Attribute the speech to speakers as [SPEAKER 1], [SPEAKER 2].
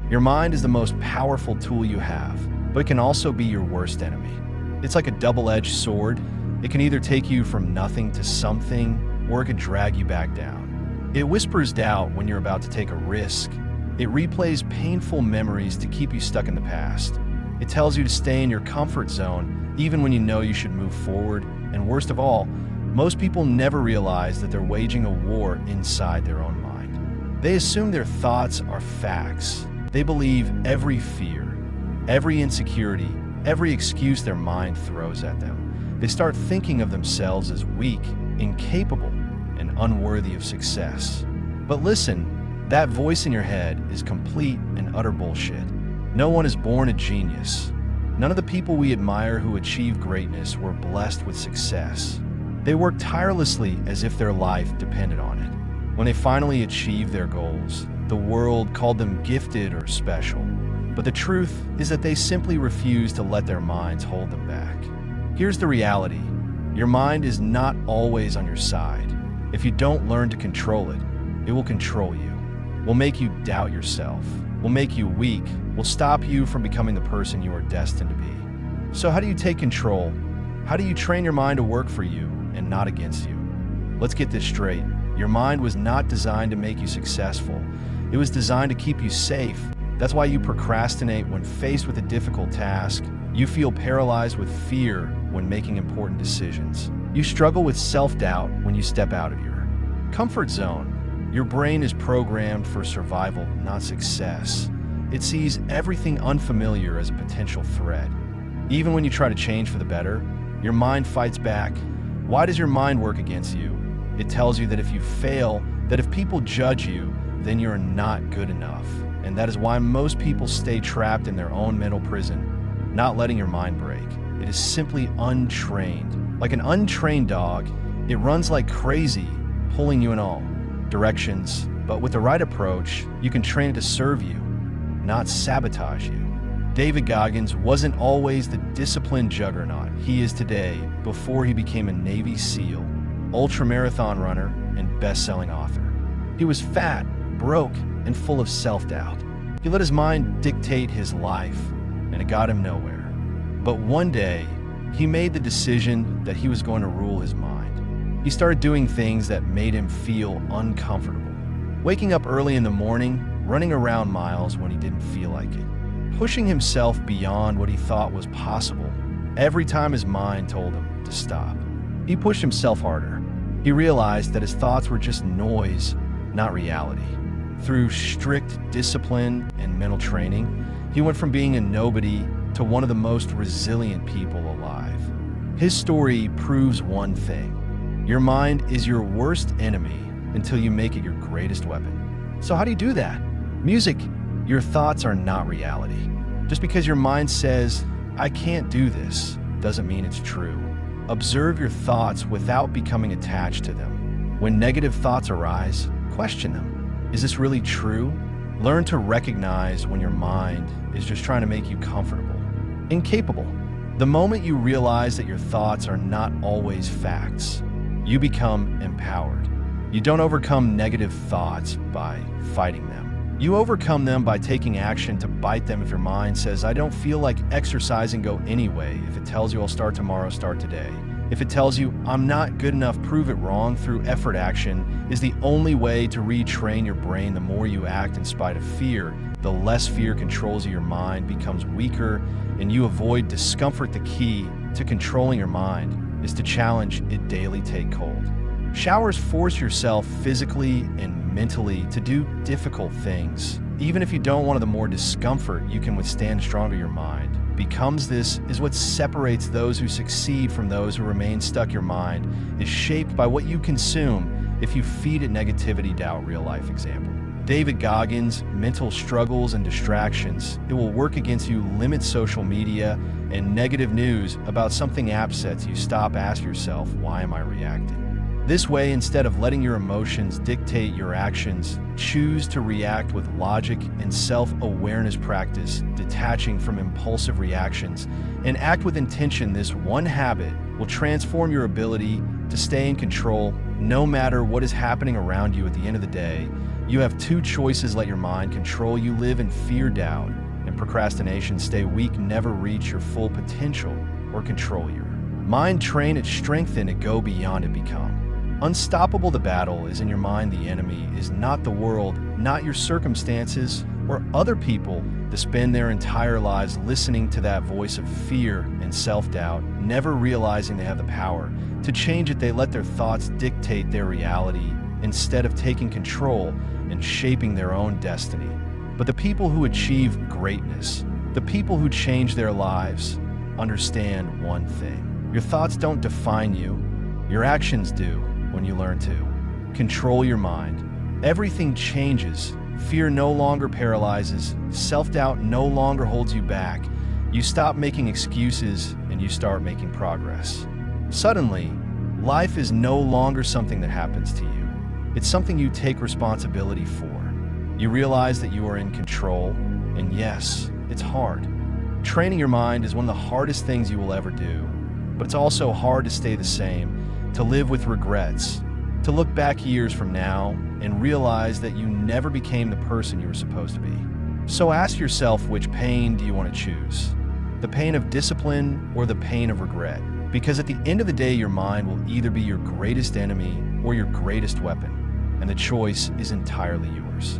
[SPEAKER 1] Your mind is the most powerful tool you have, but it can also be your worst enemy. It's like a double-edged sword. It can either take you from nothing to something, or it could drag you back down. It whispers doubt when you're about to take a risk. It replays painful memories to keep you stuck in the past. It tells you to stay in your comfort zone even when you know you should move forward. And worst of all, most people never realize that they're waging a war inside their own mind. They assume their thoughts are facts. They believe every fear, every insecurity, every excuse their mind throws at them. They start thinking of themselves as weak, incapable, and unworthy of success. But listen, that voice in your head is complete and utter bullshit. No one is born a genius. None of the people we admire who achieve greatness were blessed with success. They worked tirelessly as if their life depended on it. When they finally achieved their goals, the world called them gifted or special. But the truth is that they simply refused to let their minds hold them back. Here's the reality. Your mind is not always on your side. If you don't learn to control it, it will control you. Will make you doubt yourself. Will make you weak. Will stop you from becoming the person you are destined to be. So how do you take control? How do you train your mind to work for you and not against you? Let's get this straight. Your mind was not designed to make you successful. It was designed to keep you safe. That's why you procrastinate when faced with a difficult task. You feel paralyzed with fear when making important decisions. You struggle with self-doubt when you step out of your comfort zone. Your brain is programmed for survival, not success. It sees everything unfamiliar as a potential threat. Even when you try to change for the better, your mind fights back. Why does your mind work against you? It tells you that if you fail, that if people judge you, then you're not good enough. And that is why most people stay trapped in their own mental prison, not letting your mind break. It is simply untrained. Like an untrained dog, it runs like crazy, pulling you in all directions. But with the right approach, you can train it to serve you, not sabotage you. David Goggins wasn't always the disciplined juggernaut he is today before he became a Navy SEAL, ultramarathon runner, and best-selling author. He was fat, broke, and full of self-doubt. He let his mind dictate his life, and it got him nowhere. But one day, he made the decision that he was going to rule his mind. He started doing things that made him feel uncomfortable. Waking up early in the morning, running around miles when he didn't feel like it. Pushing himself beyond what he thought was possible every time his mind told him to stop. He pushed himself harder. He realized that his thoughts were just noise, not reality. Through strict discipline and mental training, he went from being a nobody to one of the most resilient people alive. His story proves one thing. Your mind is your worst enemy until you make it your greatest weapon. So how do you do that? Music. Your thoughts are not reality. Just because your mind says, I can't do this, doesn't mean it's true. Observe your thoughts without becoming attached to them. When negative thoughts arise, question them. Is this really true? Learn to recognize when your mind is just trying to make you comfortable, incapable. The moment you realize that your thoughts are not always facts, you become empowered. You don't overcome negative thoughts by fighting them. You overcome them by taking action to bite them. If your mind says, I don't feel like exercising, go anyway. If it tells you I'll start tomorrow, start today. If it tells you I'm not good enough, prove it wrong. Through effort, action is the only way to retrain your brain. The more you act in spite of fear, the less fear controls you. Your mind becomes weaker and you avoid discomfort. The key to controlling your mind is to challenge it daily. Take cold showers. Force yourself physically and mentally to do difficult things. Even if you don't want the more discomfort, you can withstand stronger. Your mind becomes this is what separates those who succeed from those who remain stuck. Your mind is shaped by what you consume. If you feed it negativity, doubt, real life example. David Goggins, mental struggles and distractions. It will work against you. Limit social media and negative news about something upsets you. Stop, ask yourself, why am I reacting this way? Instead of letting your emotions dictate your actions, choose to react with logic and self-awareness. Practice detaching from impulsive reactions and act with intention. This one habit will transform your ability to stay in control no matter what is happening around you. At the end of the day, You have two choices: let your mind control you, live in fear, doubt, and procrastination, stay weak, never reach your full potential, or control your mind, train it, strengthen it, go beyond it, become unstoppable. The battle is in your mind. The enemy is not the world, not your circumstances, or other people that spend their entire lives listening to that voice of fear and self-doubt, never realizing they have the power to change it. They let their thoughts dictate their reality instead of taking control and shaping their own destiny. But the people who achieve greatness, the people who change their lives, understand one thing: your thoughts don't define you, your actions do. When you learn to control your mind, everything changes. Fear no longer paralyzes, self-doubt no longer holds you back. You stop making excuses and you start making progress. Suddenly, life is no longer something that happens to you. It's something you take responsibility for. You realize that you are in control, and yes, it's hard. Training your mind is one of the hardest things you will ever do, but it's also hard to stay the same, to live with regrets, to look back years from now and realize that you never became the person you were supposed to be. So ask yourself, which pain do you want to choose? The pain of discipline or the pain of regret? Because at the end of the day, your mind will either be your greatest enemy or your greatest weapon, and the choice is entirely yours.